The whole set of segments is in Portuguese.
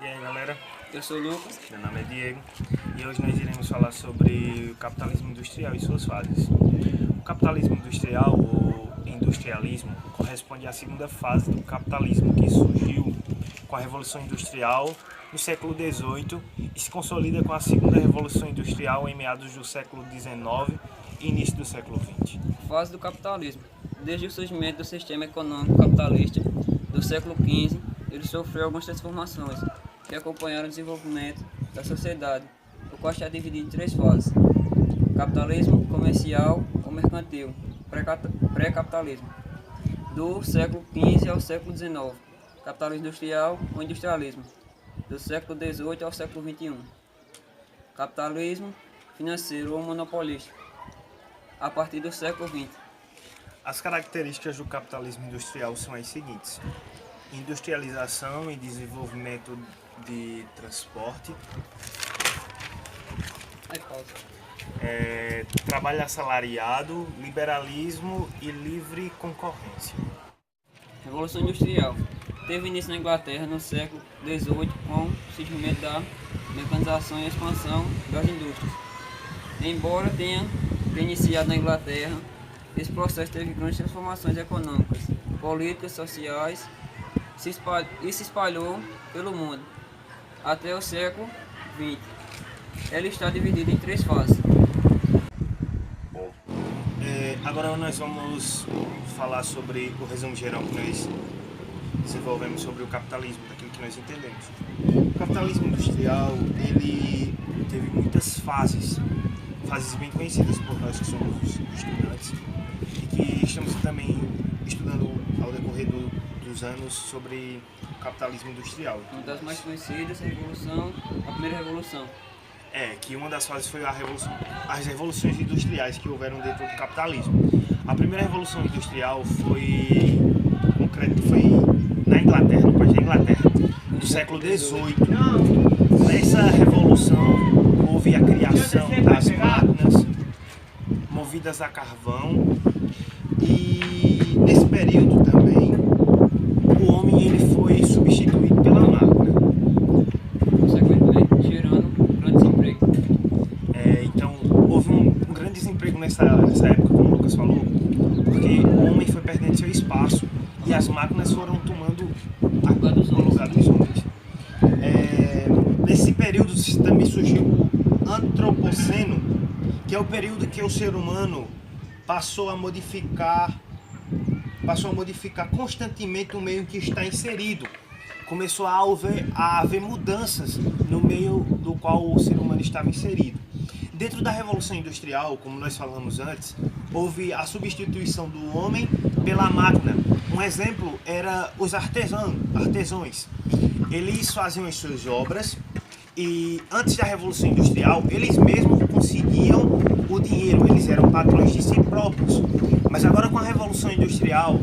E aí galera, Eu sou o Lucas. meu nome é Diego e hoje nós iremos falar sobre o capitalismo industrial e suas fases. O capitalismo industrial ou industrialismo corresponde à segunda fase do capitalismo que surgiu com a Revolução Industrial no século XVIII e se consolida com a segunda Revolução Industrial em meados do século XIX e início do século XX. Fase do capitalismo. Desde o surgimento do sistema econômico capitalista do século XV, ele sofreu algumas transformações que acompanharam o desenvolvimento da sociedade, o qual está dividido em três fases: capitalismo, comercial ou mercantil, pré-capitalismo. Do século XV ao século XIX, capitalismo industrial ou industrialismo. Do século XVIII ao século XXI, capitalismo financeiro ou monopolista, a partir do século XX. As características do capitalismo industrial são as seguintes: industrialização e desenvolvimento de transporte, trabalho assalariado, liberalismo e livre concorrência. Revolução Industrial teve início na Inglaterra no século XVIII com o surgimento da mecanização e expansão das indústrias. Embora tenha iniciado na Inglaterra, esse processo teve grandes transformações econômicas, políticas, sociais e se espalhou pelo mundo até o século XX. Ela está dividida em três fases. Agora nós vamos falar sobre o resumo geral que nós desenvolvemos sobre o capitalismo, daquilo que nós entendemos. O capitalismo industrial, ele teve muitas fases bem conhecidas por nós que somos estudantes e que estamos também estudando ao decorrer dos anos sobre o capitalismo industrial. Uma das mais conhecidas é a primeira revolução. Que uma das fases foi as revoluções industriais que houveram dentro do capitalismo. A primeira revolução industrial foi na Inglaterra, no país da Inglaterra, do século XVIII. Nessa revolução houve a criação das máquinas movidas a carvão e nesse período também o homem ele foi substituído pela máquina. Consequentemente, gerando grande desemprego. Então houve um grande desemprego nessa época, como o Lucas falou, porque o homem foi perdendo seu espaço e as máquinas foram tomando o lugar dos homens. Nesse período também surgiu o antropoceno, que é o período que o ser humano passou a modificar constantemente o meio em que está inserido. Começou a haver mudanças no meio do qual o ser humano estava inserido. Dentro da Revolução Industrial, como nós falamos antes, houve a substituição do homem pela máquina. Um exemplo era os artesãos. Eles faziam as suas obras e antes da Revolução Industrial, eles mesmos conseguiam o dinheiro, eles eram patrões de si próprios. Mas agora com a Revolução Industrial,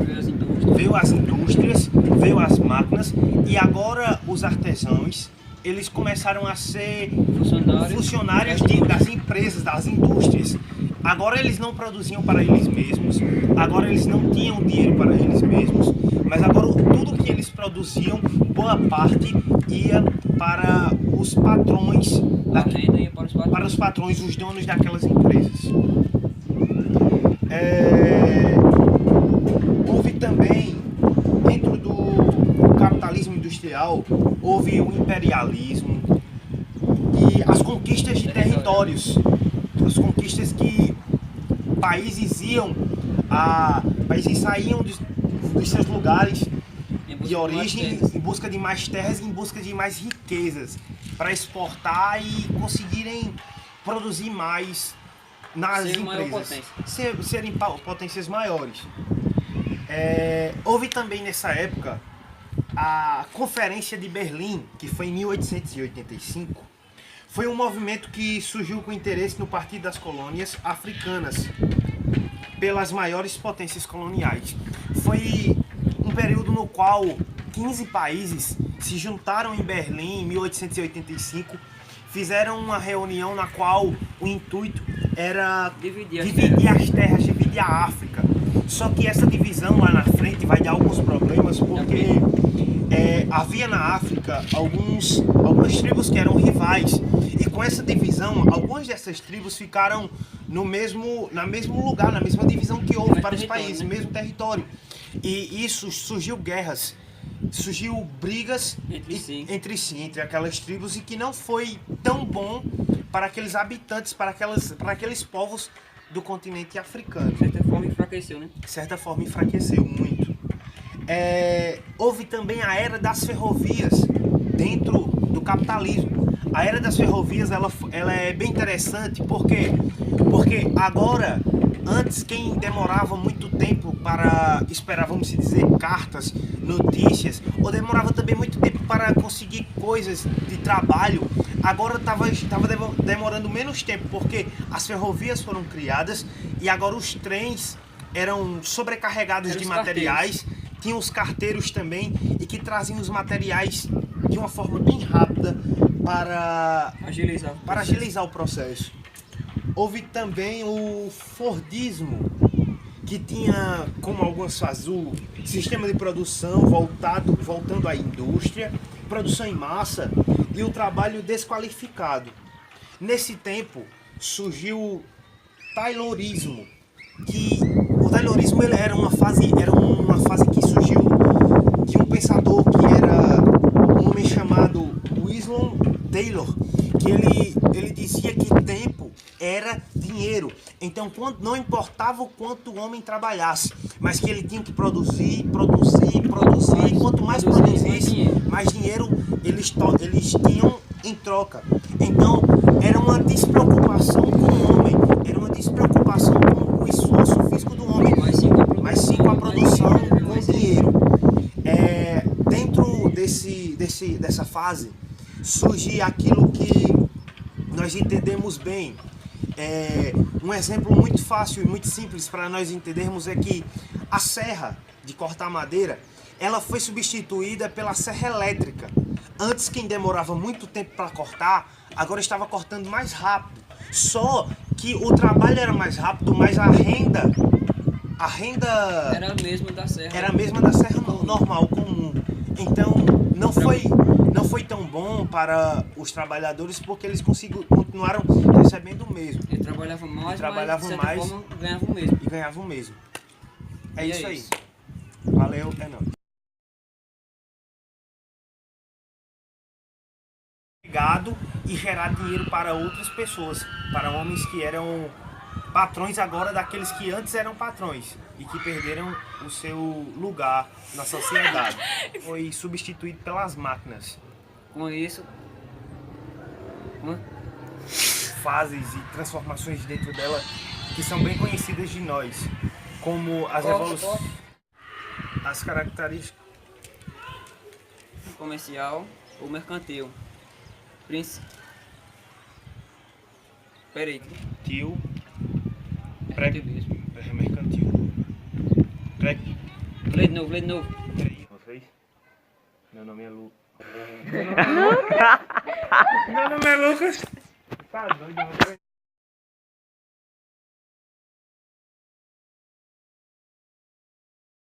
veio as indústrias, veio as máquinas e agora os artesãos, eles começaram a ser funcionários das empresas, das indústrias. Agora eles não produziam para eles mesmos, agora eles não tinham dinheiro para eles mesmos, mas agora tudo que eles produziam, boa parte ia para os patrões, para os patrões, os donos daquelas empresas. Houve também, dentro do capitalismo industrial, houve o imperialismo e as conquistas de territórios, as conquistas que países saíam dos seus lugares de origem em busca de mais terras, em busca de mais riquezas para exportar e conseguirem produzir mais nas empresas, serem potências maiores. Houve também nessa época a Conferência de Berlim, que foi em 1885. Foi um movimento que surgiu com interesse no Partido das Colônias Africanas pelas maiores potências coloniais. Foi um período no qual 15 países se juntaram em Berlim em 1885, fizeram uma reunião na qual o intuito era dividir as terras, dividir a África. Só que essa divisão lá na frente vai dar alguns problemas, porque havia na África algumas tribos que eram rivais, e com essa divisão, algumas dessas tribos ficaram no mesmo lugar, na mesma divisão que houve para os países, no mesmo território. E isso surgiu guerras, surgiu brigas entre aquelas tribos, e que não foi tão bom para aqueles habitantes, para aqueles povos do continente africano. De certa forma enfraqueceu, né? De certa forma enfraqueceu muito. Houve também a era das ferrovias dentro do capitalismo. A era das ferrovias ela é bem interessante porque agora, antes, quem demorava muito tempo para esperar, vamos dizer, cartas, notícias, ou demorava também muito tempo para conseguir coisas de trabalho, agora estava demorando menos tempo, porque as ferrovias foram criadas e agora os trens eram sobrecarregados de materiais. Tinha os carteiros também, e que traziam os materiais de uma forma bem rápida para agilizar o processo. Houve também o Fordismo, que tinha, como alguns fazem, o sistema de produção voltando à indústria, produção em massa e o trabalho desqualificado. Nesse tempo surgiu o Taylorismo, que o Taylorismo ele era uma fase que surgiu de um pensador que era um homem chamado Winslow Taylor, que ele dizia que tempo era dinheiro. Então, não importava o quanto o homem trabalhasse, mas que ele tinha que produzir, e quanto mais produzisse, mais dinheiro eles tinham em troca. Então, era uma despreocupação com o homem, era uma despreocupação com o esforço físico do homem, mas sim com a produção, com o dinheiro. Dentro dessa fase, surge aquilo que nós entendemos bem. Um exemplo muito fácil e muito simples para nós entendermos é que a serra de cortar madeira, ela foi substituída pela serra elétrica. Antes, quem demorava muito tempo para cortar, agora estava cortando mais rápido. Só que o trabalho era mais rápido, mas a renda era a mesma da serra. Era a mesma da serra normal, comum. Então não foi tão bom para os trabalhadores, porque eles continuaram recebendo o mesmo. Eles trabalhavam mais, mas de certa forma ganhavam o mesmo. E ganhavam o mesmo. É E isso é aí. isso. Valeu, é nóis. E gerar dinheiro para outras pessoas, para homens que eram patrões agora daqueles que antes eram patrões e que perderam o seu lugar na sociedade. Foi substituído pelas máquinas. Com isso, fases e transformações dentro dela que são bem conhecidas de nós, como as evoluções, as características comercial ou mercantil. Peraí. Tio, Mercantilismo. mercantil. Lê de novo. Vocês? Meu nome é Lucas. Meu nome é Lucas. Tá doido,